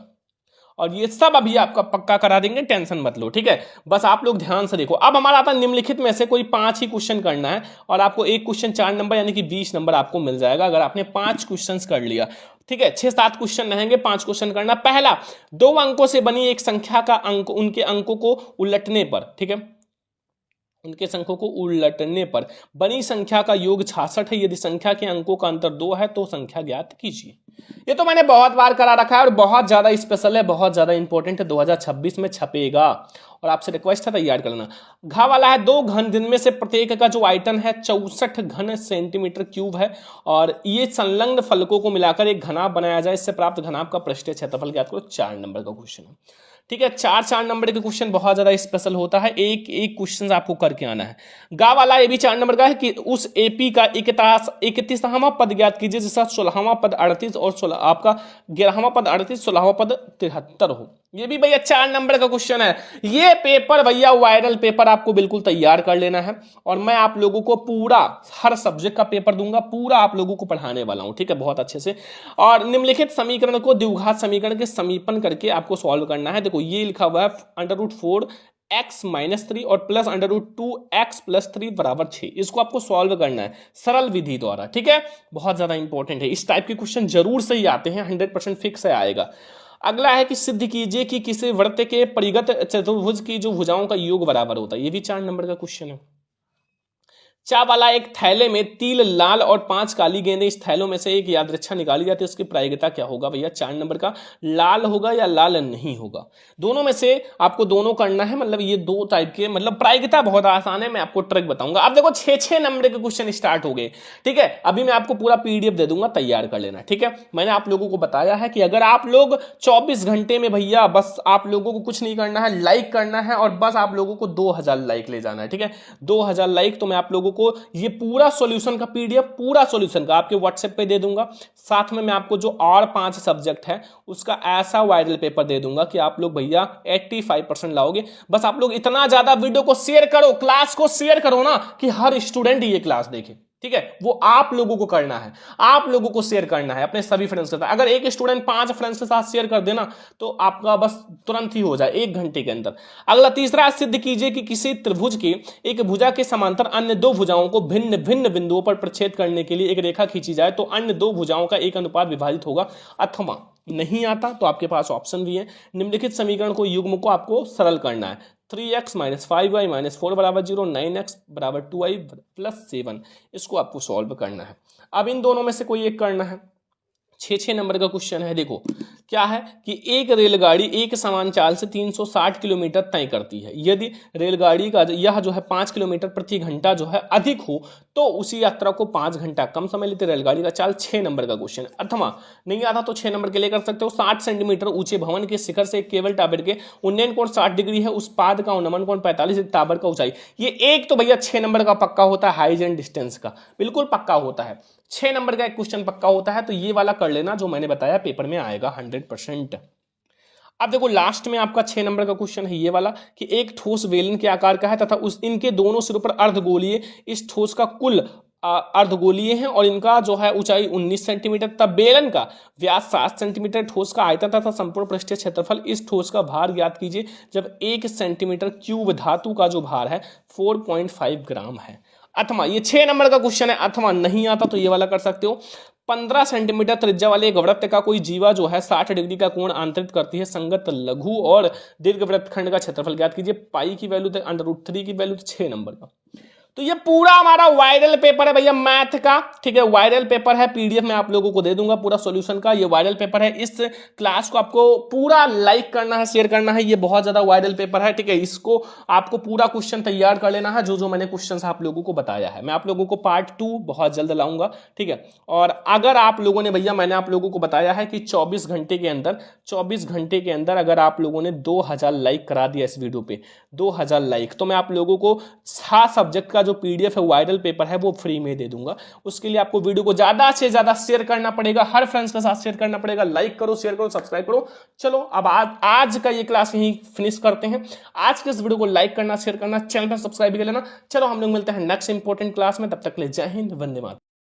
और ये सब अभी आपका पक्का करा देंगे, टेंशन मत लो, ठीक है। बस आप लोग ध्यान से देखो। अब हमारा आता है निम्नलिखित में से कोई 5 ही क्वेश्चन करना है और आपको एक क्वेश्चन 4 नंबर यानी कि 20 नंबर आपको मिल जाएगा अगर आपने 5 क्वेश्चन कर लिया, ठीक है। 6-7 क्वेश्चन रहेंगे, 5 क्वेश्चन करना। पहला, 2 अंकों से बनी एक संख्या का अंक उनके अंकों को उलटने पर, ठीक है, उनके संख्यों को उलटने पर बनी संख्या का योग 66 है। यदि संख्या के अंकों का अंतर 2 है तो संख्या ज्ञात कीजिए। ये तो मैंने बहुत बार करा रखा है और बहुत ज्यादा स्पेशल है, बहुत ज्यादा इंपॉर्टेंट है, 2026 में छपेगा और आपसे रिक्वेस्ट है तैयार करना। घ वाला है 2 घन, जिनमें से प्रत्येक का जो आयतन है 64 घन सेंटीमीटर क्यूब है और ये संलग्न फलकों को मिलाकर एक घनाभ बनाया जाए, इससे प्राप्त घनाभ का पृष्ठीय क्षेत्रफल ज्ञात करो। 4 नंबर का क्वेश्चन है, ठीक है। 4 नंबर के क्वेश्चन बहुत ज्यादा स्पेशल होता है, एक एक क्वेश्चन आपको करके आना है। गा वाला ये भी 4 नंबर का है कि उस एपी का 31वां पद ज्ञात कीजिए जिसका 16वां पद 38 और 16 आपका 11वां पद 38, 16वां पद 73 हो। ये भी भैया 4 नंबर का क्वेश्चन है। ये पेपर भैया वायरल पेपर आपको बिल्कुल तैयार कर लेना है, और मैं आप लोगों को पूरा हर सब्जेक्ट का पेपर दूंगा, पूरा आप लोगों को पढ़ाने वाला हूं, ठीक है, बहुत अच्छे से। और निम्नलिखित समीकरण को द्विघात समीकरण के समीपन करके आपको सॉल्व करना है। देखो ये लिखा हुआ है √4 x - 3 और प्लस √2 x + 3 = 6। इसको आपको सॉल्व करना है सरल विधि द्वारा, ठीक है, बहुत ज्यादा इंपॉर्टेंट है। इस टाइप के क्वेश्चन जरूर से ही आते हैं, 100% फिक्स है आएगा। अगला है कि सिद्ध कीजिए कि किसी वृत्त के परिगत चतुर्भुज की जो भुजाओं का योग बराबर होता है। ये भी 4 नंबर का क्वेश्चन है। चा वाला एक थैले में 3 लाल और 5 काली गेंदें, इस थैलों में से एक यादृच्छा निकाली जाती है, उसकी प्रायिकता क्या होगा भैया? 4 नंबर का लाल होगा या लाल नहीं होगा, दोनों में से आपको दोनों करना है। मतलब ये 2 टाइप के, मतलब प्रायिकता बहुत आसान है, मैं आपको ट्रिक बताऊंगा। अब देखो 6 नंबर के क्वेश्चन स्टार्ट हो गए, ठीक है। अभी मैं आपको पूरा पीडीएफ दे दूंगा, तैयार कर लेना, ठीक है। मैंने आप लोगों को बताया है कि अगर आप लोग 24 घंटे में भैया बस आप लोगों को कुछ नहीं करना है, लाइक करना है, और बस आप लोगों को 2000 लाइक ले जाना है, ठीक है। 2000 लाइक तो मैं आप लोगों को ये पूरा सॉल्यूशन का पीडीएफ, पूरा सॉल्यूशन का आपके व्हाट्सएप पे दे दूंगा। साथ में मैं आपको जो और 5 सब्जेक्ट है उसका ऐसा वायरल पेपर दे दूंगा कि आप लोग भैया 85% लाओगे। बस आप लोग इतना ज्यादा वीडियो को शेयर करो, क्लास को शेयर करो ना, कि हर स्टूडेंट ये क्लास देखे, ठीक है। वो आप लोगों को करना है, आप लोगों को शेयर करना है अपने सभी फ्रेंड्स के साथ। अगर एक स्टूडेंट 5 फ्रेंड्स के साथ शेयर कर देना तो आपका बस तुरंत ही हो जाए 1 घंटे के अंदर। अगला तीसरा, सिद्ध कीजिए कि किसी त्रिभुज की एक भुजा के समांतर अन्य 2 भुजाओं को भिन्न भिन्न बिंदुओं पर प्रच्छेद करने के लिए एक रेखा खींची जाए तो अन्य 2 भुजाओं का एक अनुपात विभाजित होगा अथवा नहीं आता तो आपके पास ऑप्शन भी है। निम्नलिखित समीकरण को युग्म को आपको सरल करना है। 3x - 5y - 4 = 0, 9x = 2y + 7, इसको आपको सॉल्व करना है। अब इन दोनों में से कोई एक करना है। 6 नंबर का क्वेश्चन है। देखो क्या है कि एक रेलगाड़ी एक समान चाल से 360 किलोमीटर तय करती है। यदि रेलगाड़ी का यह जो है 5 किलोमीटर प्रति घंटा जो है अधिक हो तो उसी यात्रा को 5 घंटा कम समय लेती रेलगाड़ी का चाल। 6 नंबर का क्वेश्चन। अथवा नहीं आता तो 6 नंबर के लिए कर सकते हो। 60 सेंटीमीटर ऊंचे भवन के शिखर से एक केबल टावर के उन्नयन कोण 60 डिग्री है, उस पाद का उन्नमन कोण 45, टावर का ऊंचाई। ये एक तो भैया 6 नंबर का पक्का होता है, हाइट एंड डिस्टेंस का बिल्कुल पक्का होता है। 6 नंबर का एक क्वेश्चन पक्का होता है, तो ये वाला कर लेना जो मैंने बताया, पेपर में आएगा 100%। अब देखो लास्ट में आपका 6 नंबर का क्वेश्चन है ये वाला कि एक ठोस बेलन के आकार का है तथा उस इनके दोनों सिरों पर अर्धगोलीय, इस ठोस का कुल अर्धगोलीय है और इनका जो है ऊंचाई 19 सेंटीमीटर तथा बेलन का व्यास 7 सेंटीमीटर, ठोस का आयतन तथा संपूर्ण पृष्ठीय क्षेत्रफल। इस ठोस का भार ज्ञात कीजिए जब 1 सेंटीमीटर क्यूब धातु का जो भार है 4.5 ग्राम है। अथवा ये 6 नंबर का क्वेश्चन है। अथवा नहीं आता तो ये वाला कर सकते हो। 15 सेंटीमीटर त्रिज्या वाले एक वृत्त का कोई जीवा जो है 60 डिग्री का कोण आंतरित करती है। संगत लघु और दीर्घ वृत्तखंड का क्षेत्रफल ज्ञात कीजिए। पाई की वैल्यू √3 की वैल्यू 6 नंबर का। तो ये पूरा हमारा वायरल पेपर है भैया मैथ का, ठीक है। वायरल पेपर है, पीडीएफ में आप लोगों को दे दूंगा पूरा सॉल्यूशन का। ये वायरल पेपर है, इस क्लास को आपको पूरा लाइक करना है, शेयर करना है। ये बहुत ज्यादा वायरल पेपर है, ठीक है। इसको आपको पूरा क्वेश्चन तैयार कर लेना है, जो जो मैंने क्वेश्चन आप लोगों को बताया है। मैं आप लोगों को पार्ट 2 बहुत जल्द लाऊंगा, ठीक है। और अगर आप लोगों ने भैया, मैंने आप लोगों को बताया है कि 24 घंटे के अंदर अगर आप लोगों ने 2000 लाइक करा दिया इस वीडियो पे, 2000 लाइक, तो मैं आप लोगों को 7 सब्जेक्ट का जो पीडीएफ है वायरल पेपर है वो फ्री में दे दूंगा। उसके लिए आपको वीडियो को ज्यादा से ज्यादा शेयर करना पड़ेगा, हर फ्रेंड्स के साथ शेयर करना पड़ेगा। लाइक करो, शेयर करो, सब्सक्राइब करो। चलो अब आज का ये क्लास यहीं फिनिश करते हैं। आज के इस वीडियो को लाइक करना, शेयर करना, चैनल पर सब्सक्राइब कर लेना। चलो हम लोग मिलते हैं नेक्स्ट इंपॉर्टेंट क्लास में, तब तक ले जय हिंद, वंदे मातरम।